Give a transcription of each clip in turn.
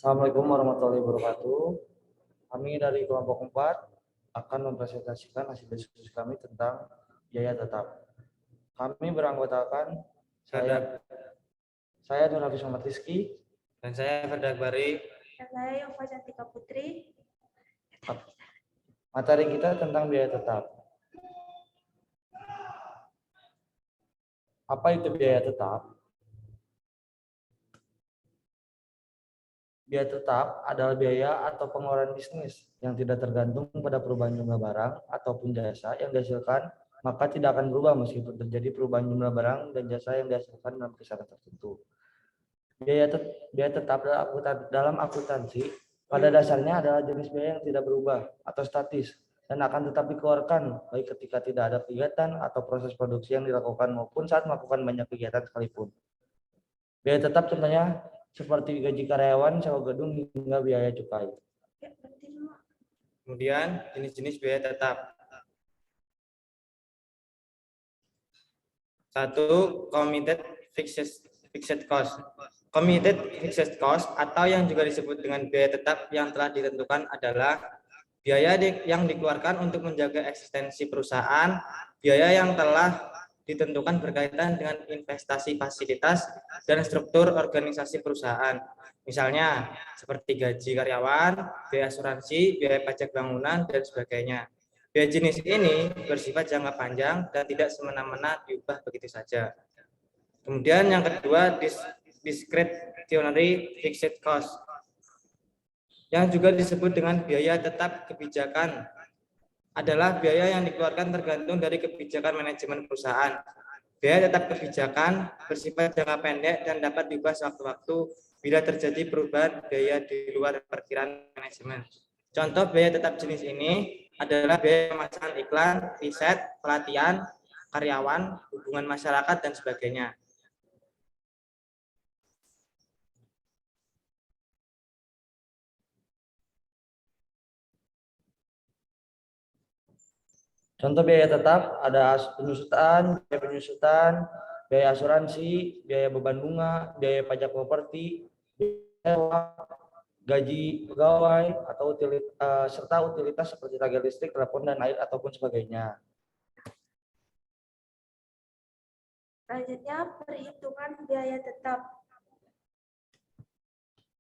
Assalamualaikum warahmatullahi wabarakatuh. Kami dari kelompok 4 akan mempresentasikan hasil diskusi kami tentang biaya tetap. Kami beranggotakan saya Nur Hafiz Muhammad Rizky dan saya Ferda Akbari. Dan saya Yova Cantika Putri. Materi kita tentang biaya tetap. Apa itu biaya tetap? Biaya tetap adalah biaya atau pengeluaran bisnis yang tidak tergantung pada perubahan jumlah barang ataupun jasa yang dihasilkan, maka tidak akan berubah meskipun terjadi perubahan jumlah barang dan jasa yang dihasilkan dalam kisaran tertentu. Biaya tetap dalam akuntansi pada dasarnya adalah jenis biaya yang tidak berubah atau statis dan akan tetap dikeluarkan baik ketika tidak ada kegiatan atau proses produksi yang dilakukan maupun saat melakukan banyak kegiatan sekalipun. Biaya tetap contohnya seperti gaji karyawan, sewa gedung, hingga biaya cukai. Kemudian jenis-jenis biaya tetap. 1. Committed fixed cost. Committed fixed cost atau yang juga disebut dengan biaya tetap yang telah ditentukan adalah biaya yang dikeluarkan untuk menjaga eksistensi perusahaan, biaya yang telah ditentukan berkaitan dengan investasi fasilitas dan struktur organisasi perusahaan. Misalnya seperti gaji karyawan, biaya asuransi, biaya pajak bangunan, dan sebagainya. Biaya jenis ini bersifat jangka panjang dan tidak semena-mena diubah begitu saja. Kemudian yang kedua, discretionary fixed cost, yang juga disebut dengan biaya tetap kebijakan, adalah biaya yang dikeluarkan tergantung dari kebijakan manajemen perusahaan. Biaya tetap kebijakan bersifat jangka pendek dan dapat diubah sewaktu-waktu bila terjadi perubahan biaya di luar perkiraan manajemen. Contoh biaya tetap jenis ini adalah biaya pemasangan iklan, riset, pelatihan, karyawan, hubungan masyarakat, dan sebagainya. Contoh biaya tetap ada penyusutan, biaya asuransi, biaya beban bunga, biaya pajak properti, biaya gaji pegawai atau serta utilitas seperti tenaga listrik, telepon dan air ataupun sebagainya. Selanjutnya, perhitungan biaya tetap.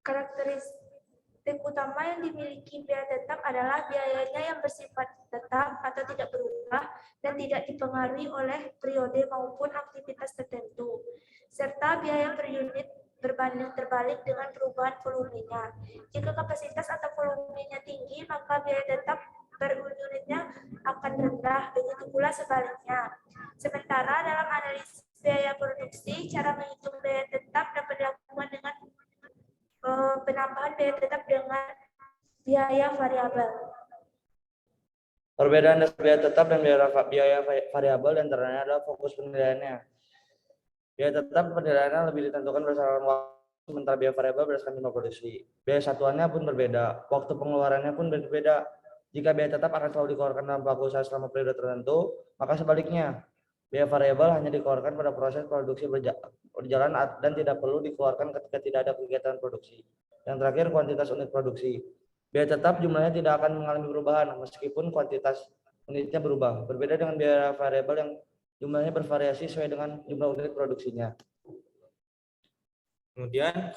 Karakteristik utama yang dimiliki biaya tetap adalah biayanya yang bersifat tetap atau tidak berubah dan tidak dipengaruhi oleh periode maupun aktivitas tertentu, serta biaya per unit berbanding terbalik dengan perubahan volumenya. Jika kapasitas atau volumenya tinggi, maka biaya tetap per unitnya akan rendah, begitu pula sebaliknya. Sementara dalam analisis biaya produksi, cara menghitung biaya tetap dapat dilakukan dengan penambahan biaya tetap dengan biaya variabel. Perbedaan dasar biaya tetap dan biaya variabel dan antaranya adalah fokus penilaiannya. Biaya tetap penilaiannya lebih ditentukan berdasarkan waktu, sementara biaya variabel berdasarkan jumlah produksi. Biaya satuannya pun berbeda, waktu pengeluarannya pun berbeda. Jika biaya tetap akan selalu dikeluarkan dalam pelaku usaha selama periode tertentu, maka sebaliknya, biaya variabel hanya dikeluarkan pada proses produksi berjalan dan tidak perlu dikeluarkan ketika tidak ada kegiatan produksi. Yang terakhir, kuantitas unit produksi. Biaya tetap jumlahnya tidak akan mengalami perubahan meskipun kuantitas unitnya berubah. Berbeda dengan biaya variabel yang jumlahnya bervariasi sesuai dengan jumlah unit produksinya. Kemudian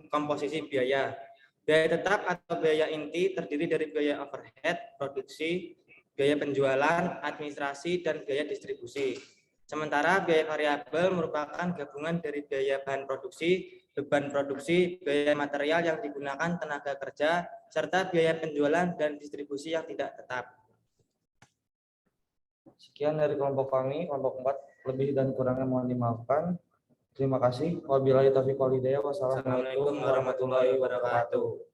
komposisi biaya. Biaya tetap atau biaya inti terdiri dari biaya overhead, produksi, biaya penjualan, administrasi, dan biaya distribusi. Sementara biaya variabel merupakan gabungan dari biaya bahan produksi, beban produksi, biaya material yang digunakan tenaga kerja, serta biaya penjualan dan distribusi yang tidak tetap. Sekian dari kelompok kami, kelompok 4. Lebih dan kurangnya mohon dimaafkan. Terima kasih. Wabillahi taufiq wal hidayah. Wassalamualaikum warahmatullahi wabarakatuh.